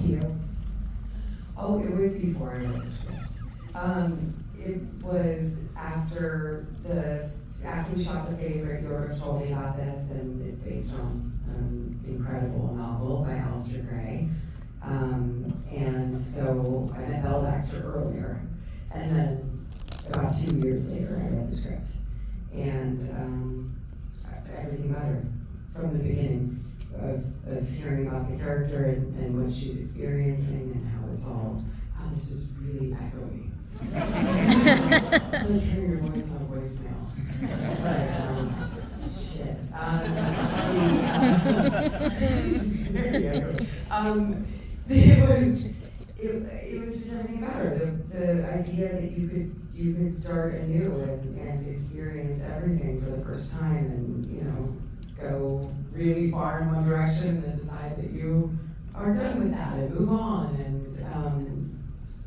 to you? Oh, it was before I wrote the script. It was after we shot The Favorite. Yorgos told me about this, and it's based on an incredible novel by Alistair Gray. And so I met Bella Baxter earlier, and then about 2 years later I read the script. And everything about her from the beginning of hearing about the character and what she's experiencing and how this is really echoey. It's like hearing your voice on a voicemail. But shit. It was just everything about her. The idea that you could start anew and experience everything for the first time, and go really far in one direction and then decide that you are done with that and move on and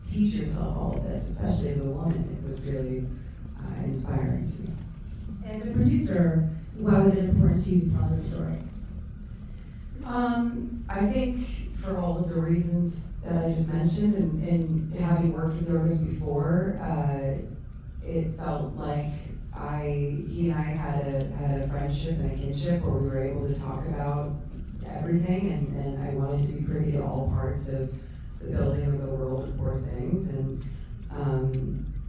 teach yourself all of this, especially as a woman. It was really inspiring to me. As a producer, why was it important to you to tell this story? I think for all of the reasons that I just mentioned, and having worked with Yorgos before, it felt like he and I had a friendship and a kinship where we were able to talk about everything, and I wanted to be privy to all parts of the building of the world of Poor Things, and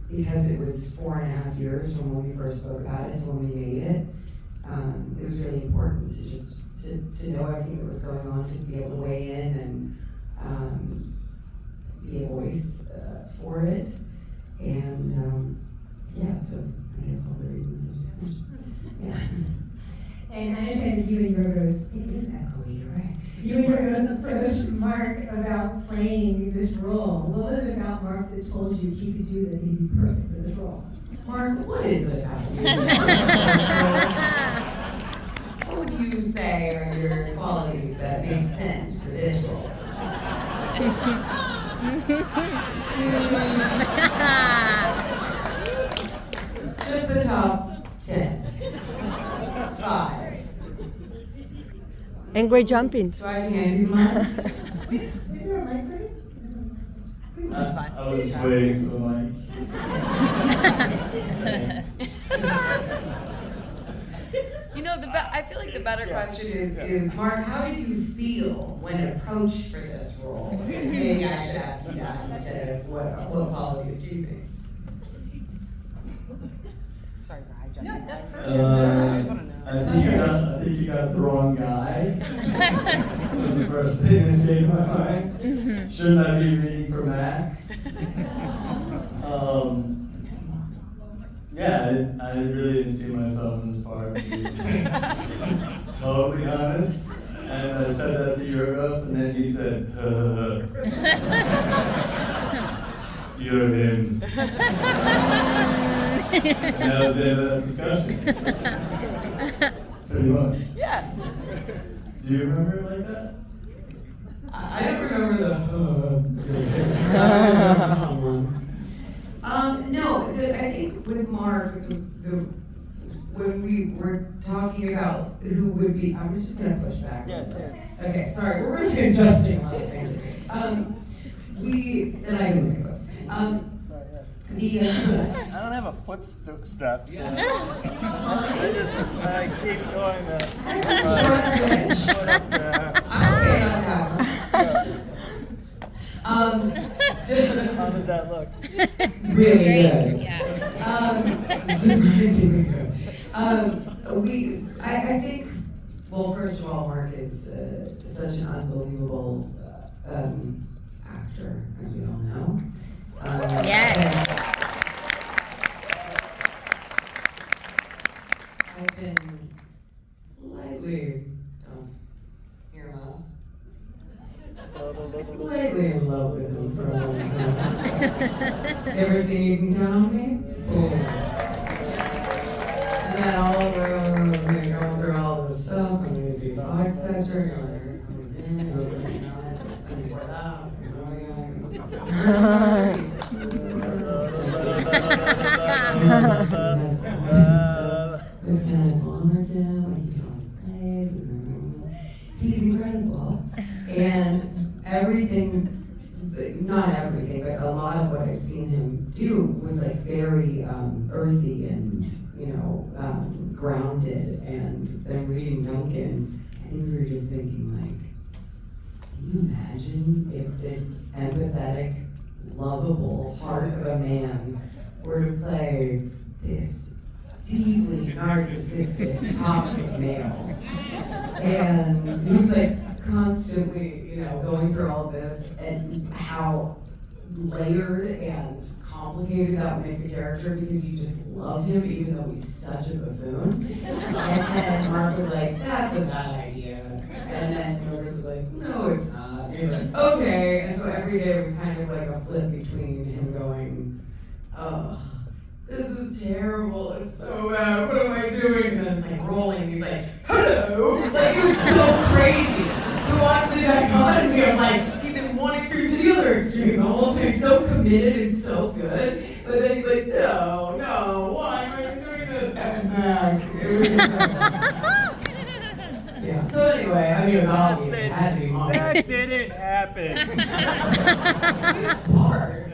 because it was 4.5 years from when we first spoke about it to when we made it, it was really important to just to know everything that was going on, to be able to weigh in and be a voice for it, and so I guess all the reasons I just mentioned. Yeah. And I understand that you and Yorgos, it is echoey, right? You and Yorgos approached Mark about playing this role. What was it about Mark that told you he could do this, he'd be perfect for this role? Mark, what is it about you? What would you say are your qualities that make sense for this role? Just the top 10. 5. And great jumping. So I can hand you mine? Is there a mic for you? That's fine. I was waiting for the mic. I feel like the better question is, Mark, how did you feel when approached for this role? Maybe I should ask you that instead of what qualities do you think? Sorry for hijacking. No, that's perfect. I think you got the wrong guy. Was the first thing that came to my mind. Shouldn't I be reading for Max? I really didn't see myself in this part. To be totally honest. And I said that to Yorgos, and then he said, "You're him." And that was the end of that discussion. Pretty much. Yeah. Do you remember it like that? I don't remember the no, I think with Mark, when we were talking about who would be, I'm just going to push back. Yeah. Okay, sorry, we're really adjusting a lot of things. I don't have a footstep, so I keep going How does that look? Really good. Yeah. Surprisingly good. I think, well, first of all, Mark is such an unbelievable actor, as we all know. Yes. I've been lightly, earmuffs. Lately in love with him for a long time. Ever seen You Can Count on Me? Boom. And then all over, going through all this stuff, and we see Foxcatcher, he's incredible. And everything, not everything, but a lot of what I've seen him do was like very earthy and, grounded. And then reading Duncan, I think we were just thinking like, can you imagine if this empathetic, lovable heart of a man were to play this deeply narcissistic, toxic male? And he was like constantly, going through all of this, and how layered and complicated that would make the character, because you just love him even though he's such a buffoon. And Mark was like, that's a bad idea. And then Yorgos was like, no, it's not. And he's like, okay. And so every day was kind of like a flip between him going, oh, this is terrible, it's so bad, what am I doing? And then it's like rolling, and he's like, hello! Like, it was so crazy to watch the dichotomy of like, he's in one extreme to the other extreme, the whole time so committed and so good, but then he's like, no, why am I doing this? And then, it was yeah, so anyway, I mean, it was obvious, it had to be mine. That didn't happen. It was hard.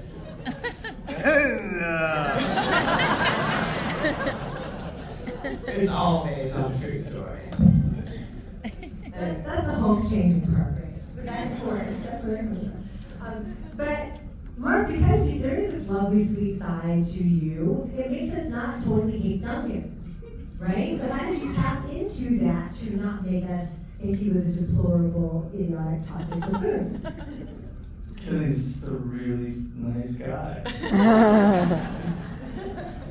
It's all based on a true story. That's the hope changing part, right? But that's important. That's what I'm saying. But Mark, because there is this lovely, sweet side to you, it makes us not totally hate Duncan, right? So how did you tap into that to not make us think he was a deplorable, idiotic, toxic buffoon? Because he's just a really nice guy.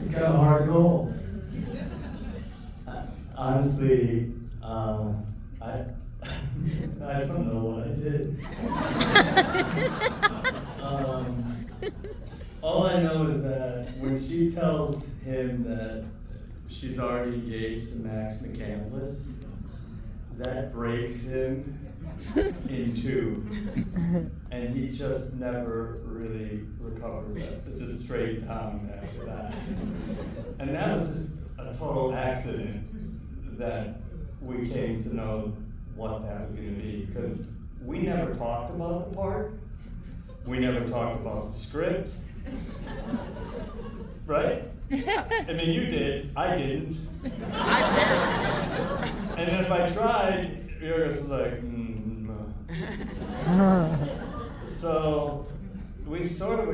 He's got a hard goal. Honestly, I don't know what I did. All I know is that when she tells him that she's already engaged to Max McCandless, that breaks him in two, and he just never really recovers it. It's a straight down after that. And that was just a total accident that we came to know what that was going to be, because we never talked about the part. We never talked about the script. Right? I mean, you did. I didn't. And then if I tried, Yorgos was like, no. So we sort of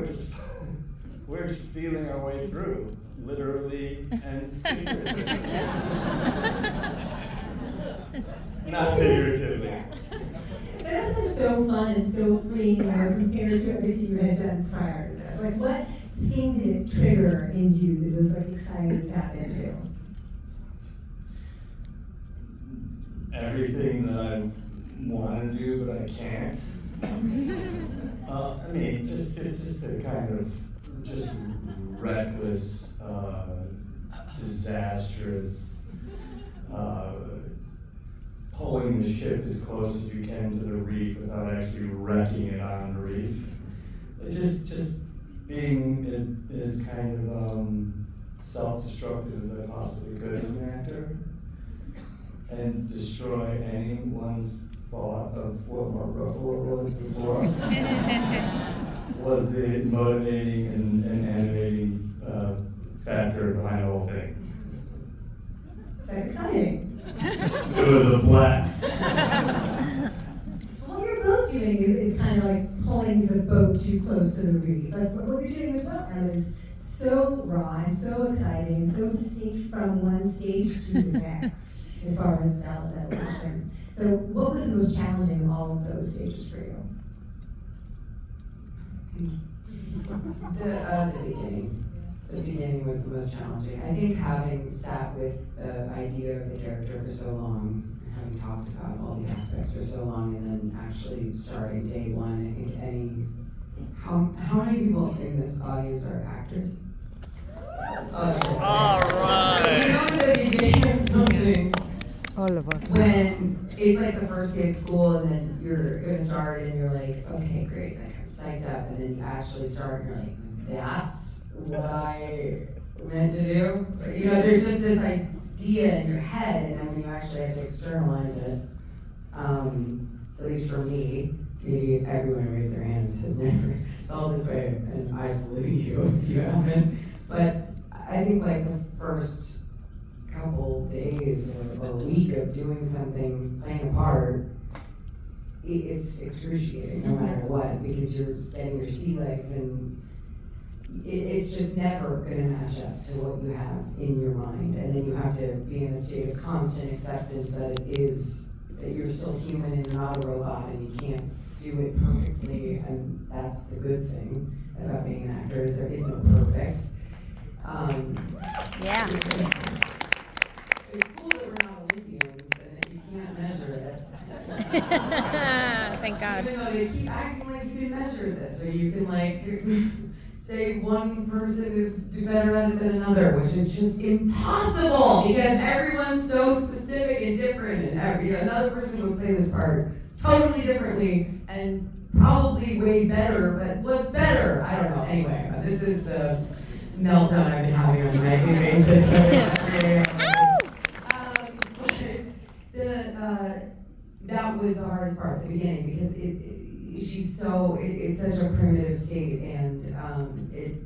we're just feeling our way through, literally and figuratively. Not figuratively. But it's been so fun and so freeing compared to everything you had done prior to this. Like, what thing did it trigger in you that was like exciting to tap into? Everything that I want to do, but I can't. I mean, it's just a kind of just reckless, disastrous, pulling the ship as close as you can to the reef without actually wrecking it on the reef. Just being as kind of self-destructive as I possibly could as an actor, and destroy anyone's thought of what Mark Ruffalo was before, was the motivating and animating factor behind the whole thing. That's exciting. It was a blast. What you're both doing is kind of like pulling the boat too close to the reef. Like what you're doing as well, Em, is so raw and so exciting, so distinct from one stage to the next, as far as Bella's evolution. So what was the most challenging of all of those stages for you? The beginning. The beginning was the most challenging. I think having sat with the idea of the character for so long, having talked about all the aspects for so long, and then actually starting day one, I think how many people in this audience are actors? Okay. All right. You know the beginning of something. All of us. When it's like the first day of school, and then you're gonna start, and you're like, okay, great, like I'm psyched up, and then you actually start, and you're like, that's what I meant to do. You know, there's just this idea in your head, and then when you actually have to externalize it, at least for me, maybe everyone raised their hands has never felt this way, and I salute you if you haven't. But I think like the first couple days or a week of doing something, playing a part, it's excruciating no matter what, because you're getting your sea legs, and it's just never going to match up to what you have in your mind. And then you have to be in a state of constant acceptance that that you're still human and not a robot, and you can't do it perfectly. And that's the good thing about being an actor, is there is no perfect. Yeah. It's cool that we're not Olympians and that you can't measure it. Thank God. Even though they keep acting like you can measure this, or you can like say one person is better at it than another, which is just impossible because everyone's so specific and different, and another person would play this part totally differently and probably way better, but what's better? I don't know. Anyway, this is the meltdown I've been having on a nightly basis. That was the hardest part at the beginning, because it's such a primitive state, and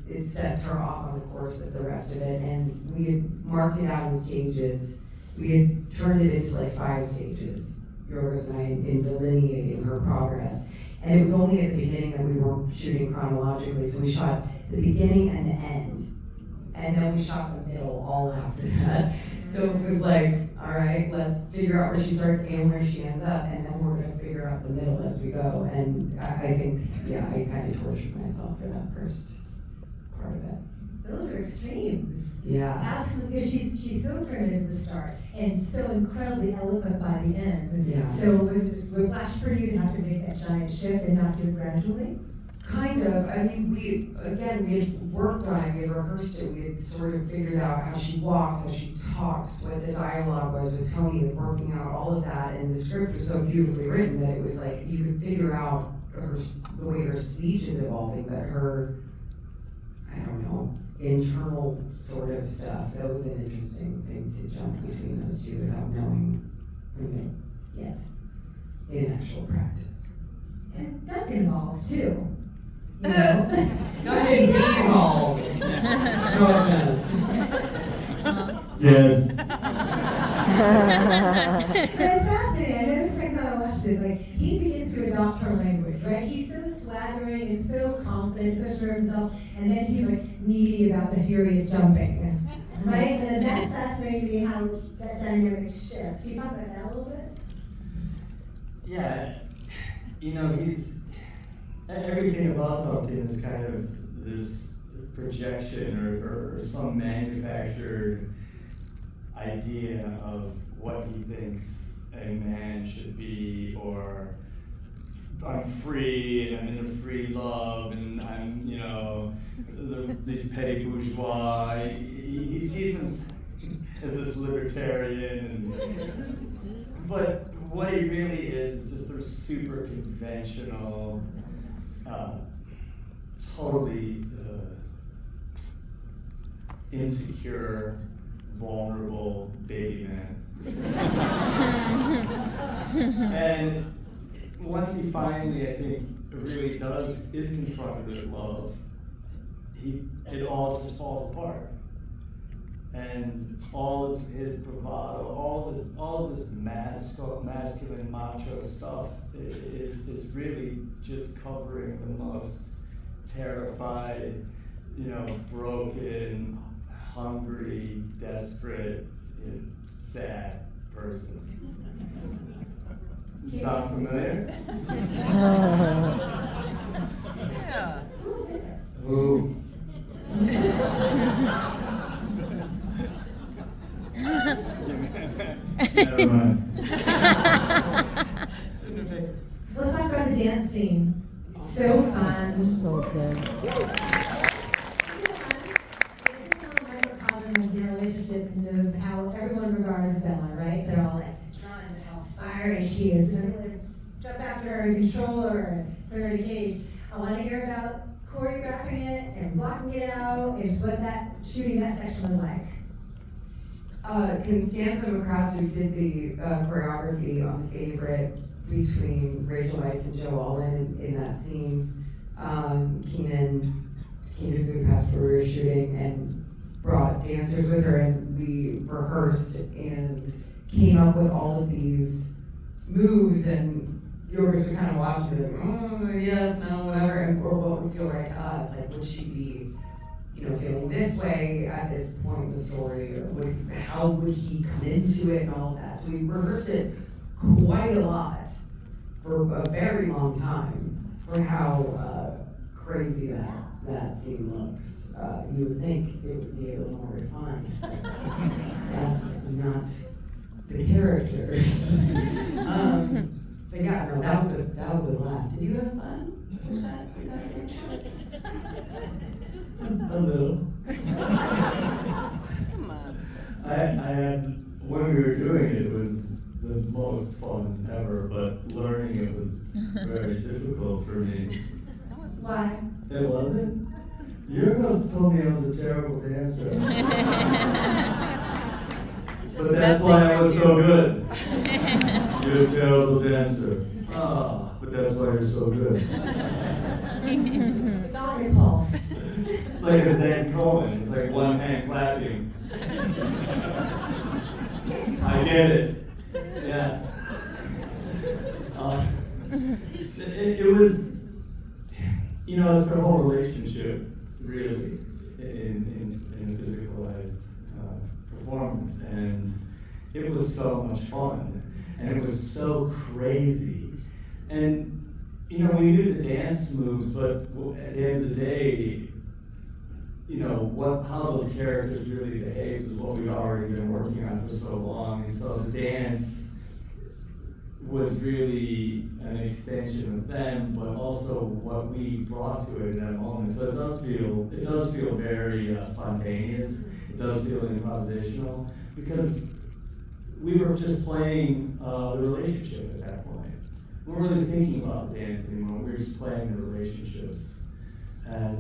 it sets her off on the course of the rest of it. And we had marked it out in stages. We had turned it into like 5 stages, Yorgos and I, in delineating her progress. And it was only at the beginning that we weren't shooting chronologically, so we shot the beginning and the end. And then we shot the middle all after that. So it was like, all right, let's figure out where she starts and where she ends up, and then we're gonna figure out the middle as we go. And I think, yeah, I kind of tortured myself for that first part of it. Those are extremes. Yeah. Absolutely, because she's so primitive at the start and so incredibly eloquent by the end. Yeah. So was it just whiplash for you to have to make that giant shift and not do it gradually? Kind of. I mean, we had worked on it, we had rehearsed it, we had sort of figured out how she walks, how she talks, what the dialogue was with Tony, and working out all of that, and the script was so beautifully written that it was like, you could figure out the way her speech is evolving, but her, I don't know, internal sort of stuff, that was an interesting thing to jump between those two without knowing them yet, in actual practice. And Duncan involves too. You know? Duncan devolves. No offense. Yes. It's fascinating. I noticed when I watched it, like, he begins to adopt her language, right? He's so swaggering and so confident, so sure of himself, and then he's like needy about the furious jumping, right? And that's fascinating to me how that dynamic shifts. Can you talk about that a little bit? Yeah, you know, everything about Duncan is kind of this projection or some manufactured idea of what he thinks a man should be, or I'm free and I'm in a free love and I'm, you know, these petty bourgeois. He sees them as this libertarian, but what he really is just a super conventional, totally insecure, vulnerable baby man. And once he finally, I think, really is confronted with love, it all just falls apart. And all of his bravado, all of this masculine macho stuff is really just covering the most terrified, you know, broken, hungry, desperate, you know, sad person. Sound familiar? Yeah. Who? Never mind. Let's talk about the dance scene. So fun. So good. Their relationship and how everyone regards Bella, right? They're all like drawn to how fiery she is. And they're really jump after her and control her and put her in a cage. I want to hear about choreographing it and blocking it out and what shooting that section was like. Constanza McCrastu did the choreography on The Favorite between Rachel Weisz and Joe Alwyn in that scene. Keenan came to Budapest where we were shooting and brought dancers with her, and we rehearsed and came up with all of these moves, and Yorgos would kind of watch me like, oh, yes, no, whatever, and or what would feel right to us. Like, would she be, feeling this way at this point in the story, or how would he come into it and all of that. So we rehearsed it quite a lot for a very long time for how crazy that scene looks. You would think it would be a little more refined. That's not the characters. But yeah, no, that was a blast. Did you have fun with that? A little. Come on. I had, when we were doing it, it was the most fun ever, but learning it was very difficult for me. Why? It wasn't? Yorgos told me I was a terrible dancer. But that's why I was so good. You're a terrible dancer. Oh, but that's why you're so good. It's all impulse. It's like a Zen koan. It's like one hand clapping. I get it. Yeah. It was, it's the whole relationship, really, in a physicalized performance. And it was so much fun. And it was so crazy. And, we knew the dance moves, but at the end of the day, how those characters really behaved was what we'd already been working on for so long. And so the dance was really an extension of them, but also what we brought to it in that moment. So it does feel very spontaneous. It does feel improvisational, because we were just playing the relationship at that point. We weren't really thinking about the dance anymore. We were just playing the relationships. And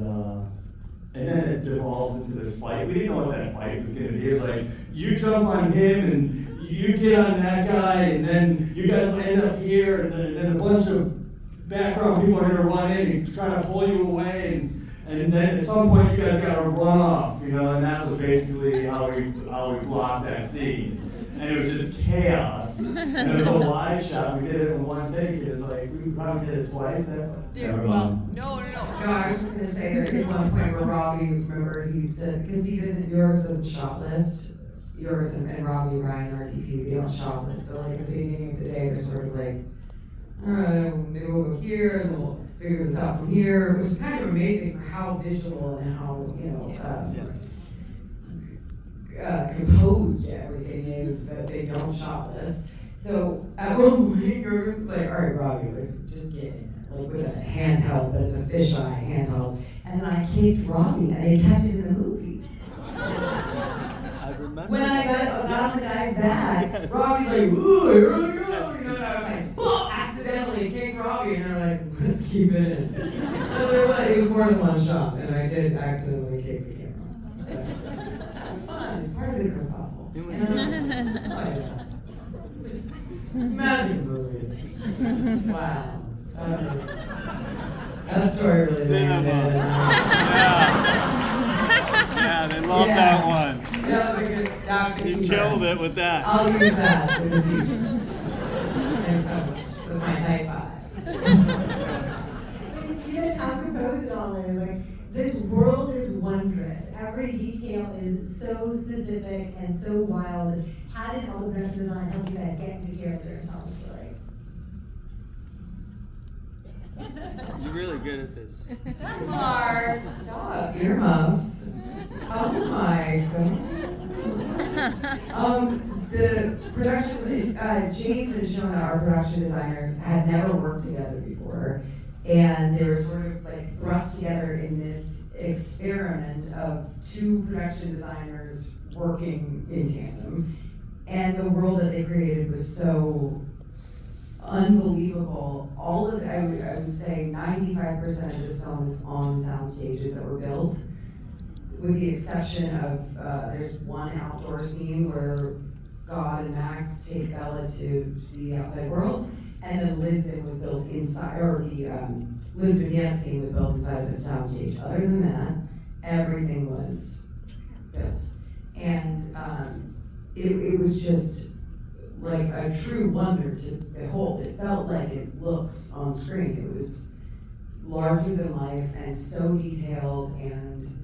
then it devolves into this fight. We didn't know what that fight was going to be. It was like, you jump on him, and you get on that guy, and then you guys will end up here, and then a bunch of background people are going to run in and try to pull you away, and then at some point you guys got to run off, and that was basically how we blocked that scene. And it was just chaos. And it was a wide shot. We did it in one take. It was like, we probably did it twice. No. No, I was just gonna say there is one point where Robbie, remember, he said, because Yorgos doesn't shot list. Yorgos and Robbie, Ryan, our DP, they don't shot list. So like at the beginning of the day, they're sort of like, all right, maybe we'll go here, and we'll figure this out from here, which is kind of amazing for how visual and how, composed everything is, that they don't shot list. So at one point, Yorgos is like, all right, Robbie, let's just get in there, like with a handheld, but it's a fisheye handheld. And then I kicked Robbie, and they kept it in the movie. I remember. When I got on the guy's back, Robbie's like, ooh, here we go. And I was like, boom, accidentally kicked Robbie, and I'm like, let's keep it in. So it was more than one shot, and I did accidentally kick the camera. That's fun. It's part of the kerfuffle. Magic movies. Wow. That story really landed. Yeah, they love that one. That was a good. You killed it with that. I'll use that in the future. Thanks so much. That's my type 5. You know how composed it all is. Like, this world is wondrous. Every detail is so specific and so wild. How did all the production design help you guys get into character and tell a story? You're really good at this. Mark, stop. Earmuffs. Oh my god. The production, James and Shona, our production designers, had never worked together before. And they were sort of like thrust together in this experiment of two production designers working in tandem. And the world that they created was so unbelievable. All of, I would say 95% of this film is on sound stages that were built, with the exception of, there's one outdoor scene where God and Max take Bella to see the outside world. And then Lisbon was built inside, or the Lisbon dance scene was built inside of the soundstage. Other than that, everything was built. And it was just like a true wonder to behold. It felt like it looks on screen. It was larger than life and so detailed and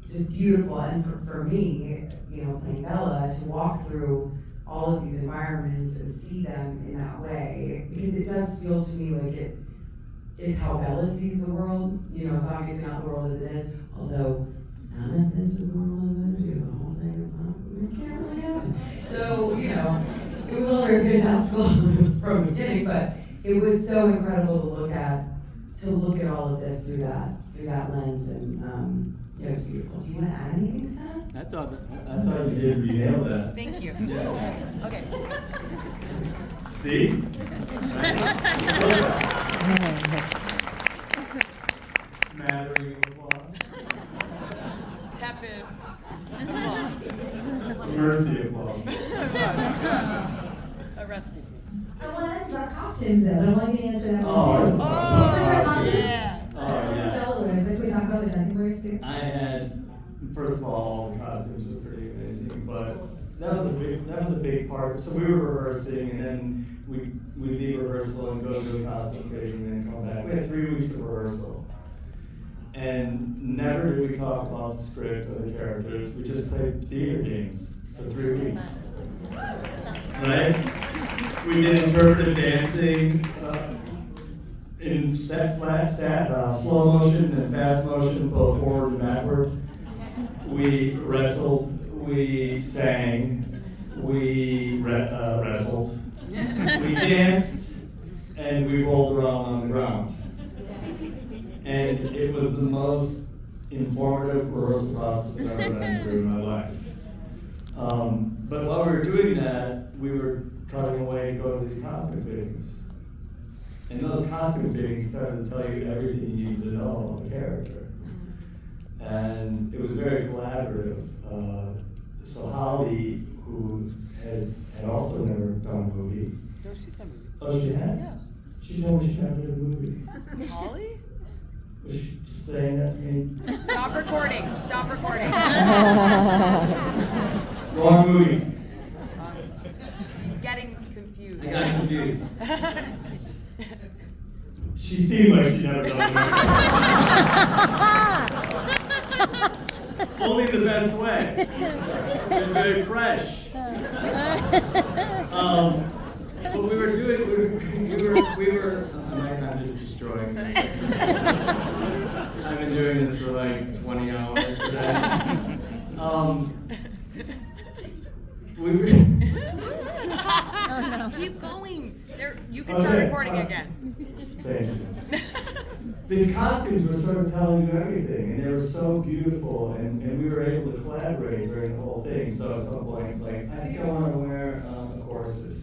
just beautiful. And for me, you know, playing Bella, to walk through all of these environments and see them in that way, because it does feel to me like it's how Bella sees the world. You know, it's obviously not the world as it is, although none of this is the world as it is, because the whole thing is not, it can't really happen. So, you know, it was all very fantastical from the beginning, but it was so incredible to look at all of this through that lens, and yeah, it was beautiful. Do you want to add anything to that? I thought you did, you nailed that. Thank you. Yeah. Okay. See? Smattering of applause. Tepid. Mercy applause. A rescue. I want to ask about costumes though. I want you to answer that Oh, one too. Oh, yeah. Can we talk about the Duncan wears too? I had, first of all the costumes were pretty amazing, but that was a big part. So we were rehearsing, and then we leave rehearsal and go to a costume fitting, and then come back. We had 3 weeks of rehearsal, and never did we talk about the script or the characters. We just played theater games for 3 weeks, right? We did interpretive dancing. In flat, slow motion and fast motion, both forward and backward. We wrestled, we sang, we wrestled, we danced, and we rolled around on the ground. And it was the most informative rehearsal process I've ever been through in my life. But while we were doing that, we were cutting away to go to these costume fittings. And those costume fittings started to tell you everything you needed to know about the character. And it was very collaborative. So Holly, who had also never done a movie. No, she's a movie. Oh, she had? Yeah. She told me she never did a movie. Holly? Was she just saying that to me? Stop recording. Stop recording. Wrong movie. He's getting confused. I got confused. She seemed like she'd never done a movie. Only the best way. It's very fresh. But we were doing, I'm just destroying this. I've been doing this for like 20 hours today. Keep going. You can start recording again. Thank you. These costumes were sort of telling you everything, and they were so beautiful, and we were able to collaborate during the whole thing. So at some point, it's like, I think I want to wear a corset.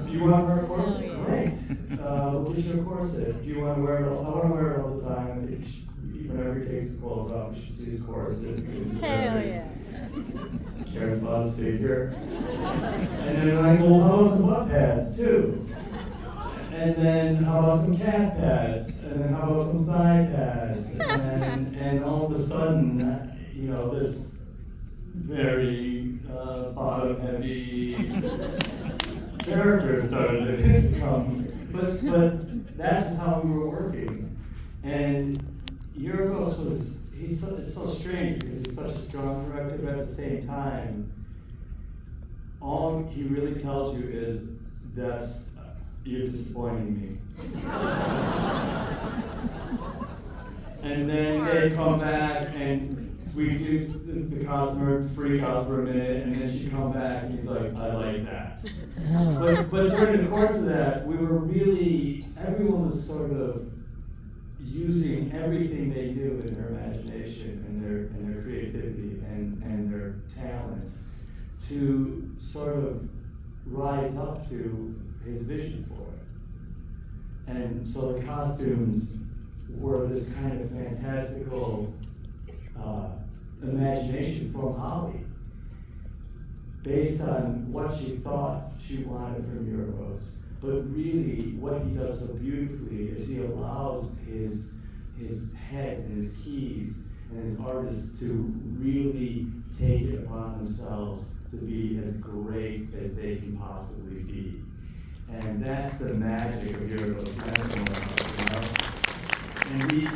You want to wear a corset? Great. We'll get you a corset. Do you want to wear it all? I want to wear it all the time. I think whenever he takes his clothes off, you should see his corset. Hell yeah. Cares about his figure. And then I go, well, how about some butt pads too? And then how about some calf pads? And then how about some thigh pads? And all of a sudden, you know, this very bottom heavy character started to come. But that's how we were working. And Yorgos it's so strange because he's such a strong director, but at the same time, all he really tells you is, you're disappointing me. And then they come back and we do the customer freak out for a minute, and then she come back and he's like, I like that. But during the course of that, everyone was sort of using everything they knew in their imagination and their creativity and their talent to sort of rise up to his vision for it. And so the costumes were this kind of fantastical imagination from Holly, based on what she thought she wanted from Yorgos. But really, what he does so beautifully is he allows his heads and his keys and his artists to really take it upon themselves to be as great as they can possibly be. And that's the magic of Yorgos Lanthimos, you know?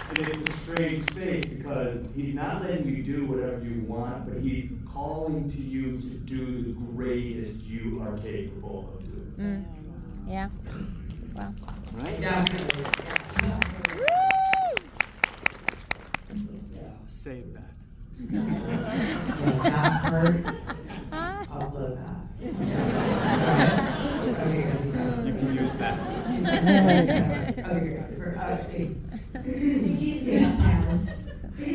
And it's a strange space because he's not letting you do whatever you want, but he's calling to you to do the greatest you are capable of doing. Yeah. Wow. Right? Definitely. Save that. Yeah, that part, upload that. Okay, good. You can use that. Okay. Did you give up, Alice?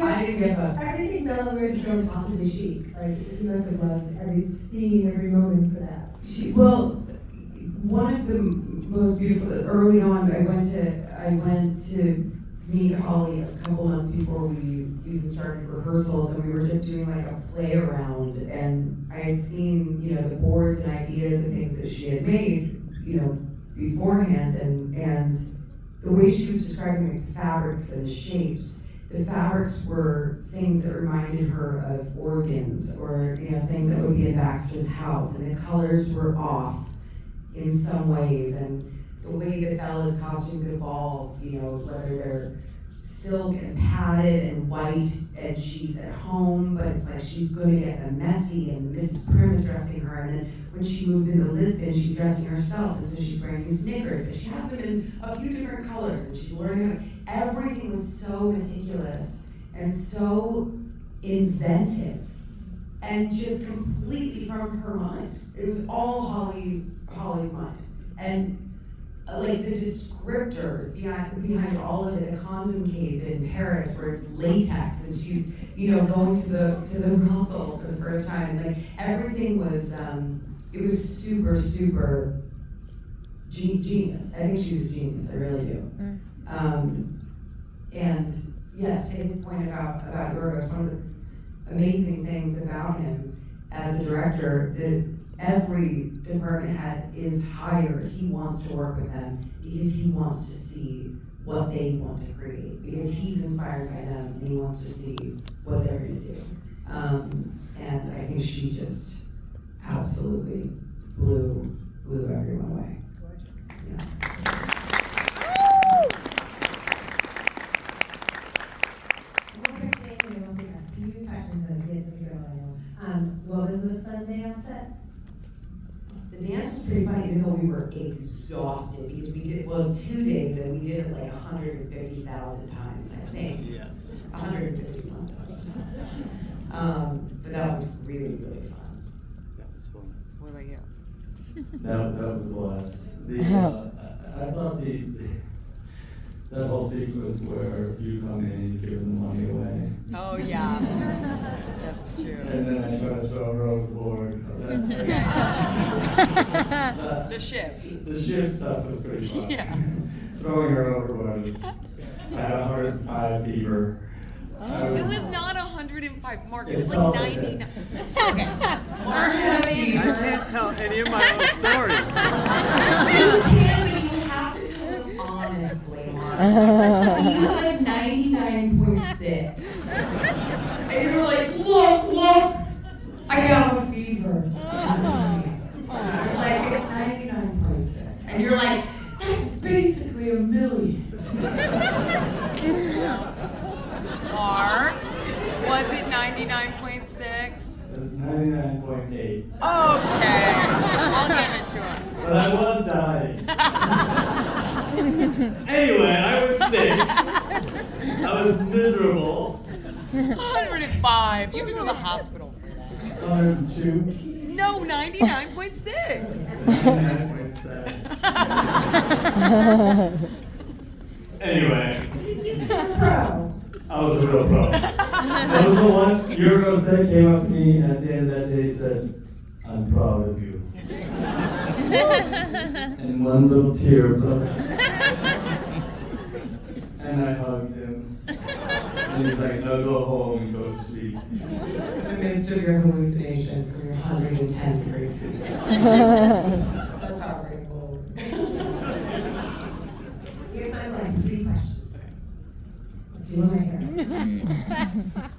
I didn't give up. Everything Bella wears is so impossibly chic. Like, you must have loved every scene, every moment for that. Well, one of the most beautiful, early on, I went to meet Holly a couple months before we even started rehearsals, and we were just doing like a play around, and I had seen, you know, the boards and ideas and things that she had made, you know, beforehand, and the way she was describing the fabrics and the shapes, the fabrics were things that reminded her of organs, or, you know, things that would be in Baxter's house, and the colors were off in some ways, and the way that Bella's costumes evolve, you know, whether they're silk and padded and white and she's at home, but it's like she's going to get them messy, and Mrs. Prim is dressing her, and then when she moves into Lisbon, she's dressing herself, and so she's wearing these knickers, but she has them in a few different colors, and she's learning how everything was so meticulous and so inventive and just completely from her mind. It was all Holly's mind. And like the descriptors behind all of it, the condom cave in Paris where it's latex and she's, you know, going to the brothel for the first time. Like everything was, it was super, super genius. I think she was a genius, I really do. And yes, to his point about Yorgos, one of the amazing things about him as a director, that every department head is hired. He wants to work with them because he wants to see what they want to create, because he's inspired by them and he wants to see what they're going to do. And I think she just absolutely blew everyone away. Gorgeous. Yeah. What was the most fun day on set? The dance was pretty fun, even though we were exhausted, because we did, well, it was 2 days, and we did it like 150,000 times, I think. Yes. 151,000 times. But that was really, really fun. That was fun. What about you? That was a blast. I thought that whole sequence where you come in and you give them the money away. Oh yeah, that's true. And then I try to throw her overboard. The ship. The ship stuff was pretty fun. Yeah. Throwing her overboard. I had 105 fever. It was not 105, Mark. It was It like felt like 99. it. Okay. Mark had a fever. I can't tell any of my own stories. You can, but you have to tell them honestly, Mark. You had 99.6. And you were like, look, I have a fever. I was like, it's 99.6. And you're like, that's basically 1 million. Mark, was it 99.6? It was 99.8. Okay. I'll give it to him. But I was dying. Anyway, I was sick. I was miserable. 105. You have to go to the hospital for that. 102. No, 99.6. 99.7. Anyway, Pro. I was a real pro. That was the one Yorgos said, came up to me at the end of that day, he said, I'm proud of you. And one little tear broke. And I hugged him. And he was like, no, go home and go to sleep. In the midst of your hallucination from your 110 degree fever. That's how I roll. questions. Let's do one right here.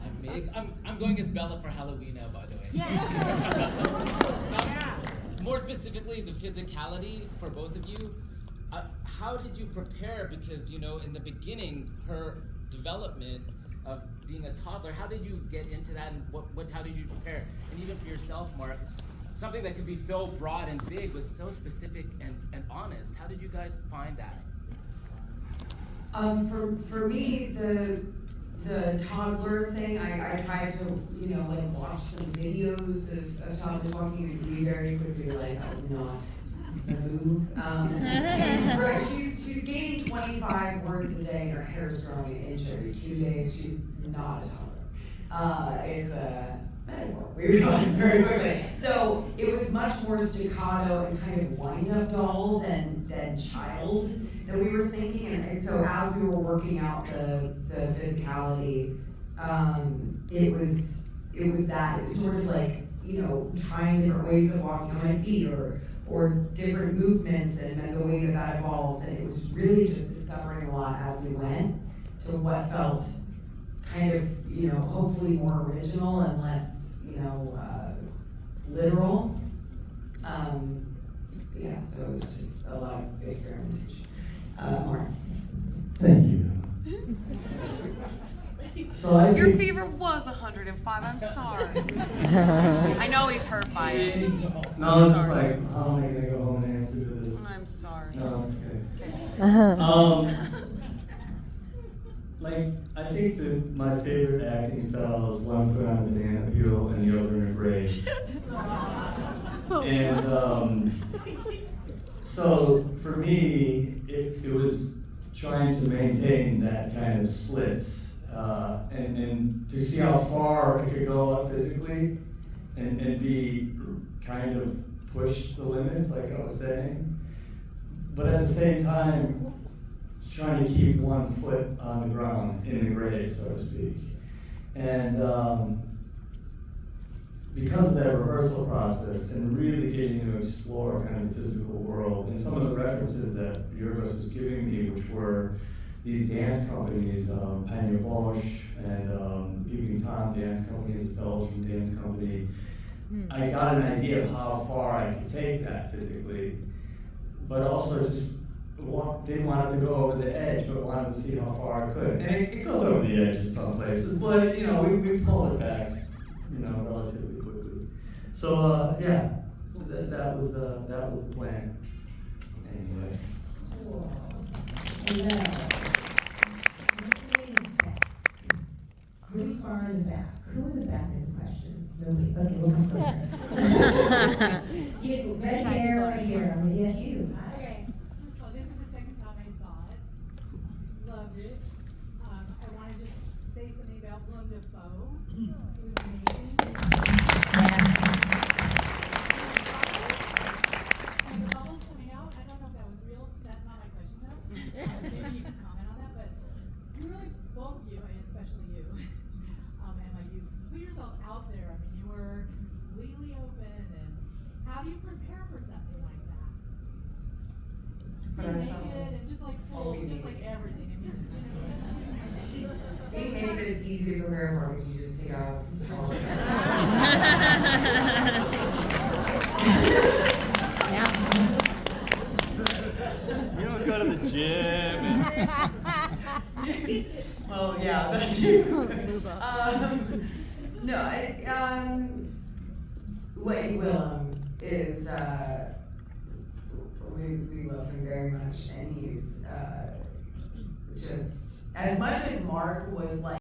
I'm Mig. I'm going as Bella for Halloween now, by the way. Yes. More specifically, the physicality for both of you. How did you prepare? Because, you know, in the beginning, her development of being a toddler, how did you get into that, and how did you prepare? And even for yourself, Mark, something that could be so broad and big was so specific and honest. How did you guys find that? For me, the toddler thing, I tried to, watch some videos of toddlers walking, and we very quickly realized that was not the move. She's gaining 25 words a day, and her hair is growing an inch every 2 days. She's not a toddler. It's a metaphor, we realized very quickly. So it was much more staccato and kind of wind-up doll than child that we were thinking, and so as we were working out the physicality, it was that. It was sort of like, trying different ways of walking on my feet or different movements, and then the way that evolves, and it was really just discovering a lot as we went to what felt kind of, hopefully more original and less, literal. So it was just a lot of experimentation. Mark. Thank you. So I Your think, fever was 105. I'm sorry. I know he's hurt by it. no, it's just like, how am I gonna go home and answer to this? I'm sorry. No, it's okay. I think that my favorite acting style is one foot on a banana peel and the other in a grave. And so for me, it was trying to maintain that kind of splits, and to see how far it could go up physically, and be kind of push the limits, like I was saying, but at the same time, trying to keep one foot on the ground, in the grave, so to speak. And because of that rehearsal process and really getting to explore kind of the physical world, and some of the references that Yorgos was giving me, which were these dance companies, Vange and Peeping Tom dance company, this Belgian dance company, I got an idea of how far I could take that physically, but also just didn't want it to go over the edge, but wanted to see how far I could. And it goes over the edge in some places, but we pulled it back, relatively quickly. So that was the plan. Anyway. Cool. Well, pretty far in the back. Who in the back has a question? Nobody. Okay, we'll come closer. Red hair right here. I'm gonna ask you. Okay. Well, this is the second time I saw it. Loved it. I want to just say something about William Dafoe. It was amazing. And the bubbles coming out, I don't know if that was real. That's not my question though. Maybe you can comment on that, but you really, both of you, and especially you, Emma, you put yourself out there. I mean, you were completely open, and how do you prepare for something like that? Put ourselves Naked and just like full, just like everything. I mean, Being naked is easy to prepare for because you just take off all of that. Yeah. You don't go to the gym. Well, yeah, that too. Wait, Willem is, we love him very much, and he's just, as much as Mark was like,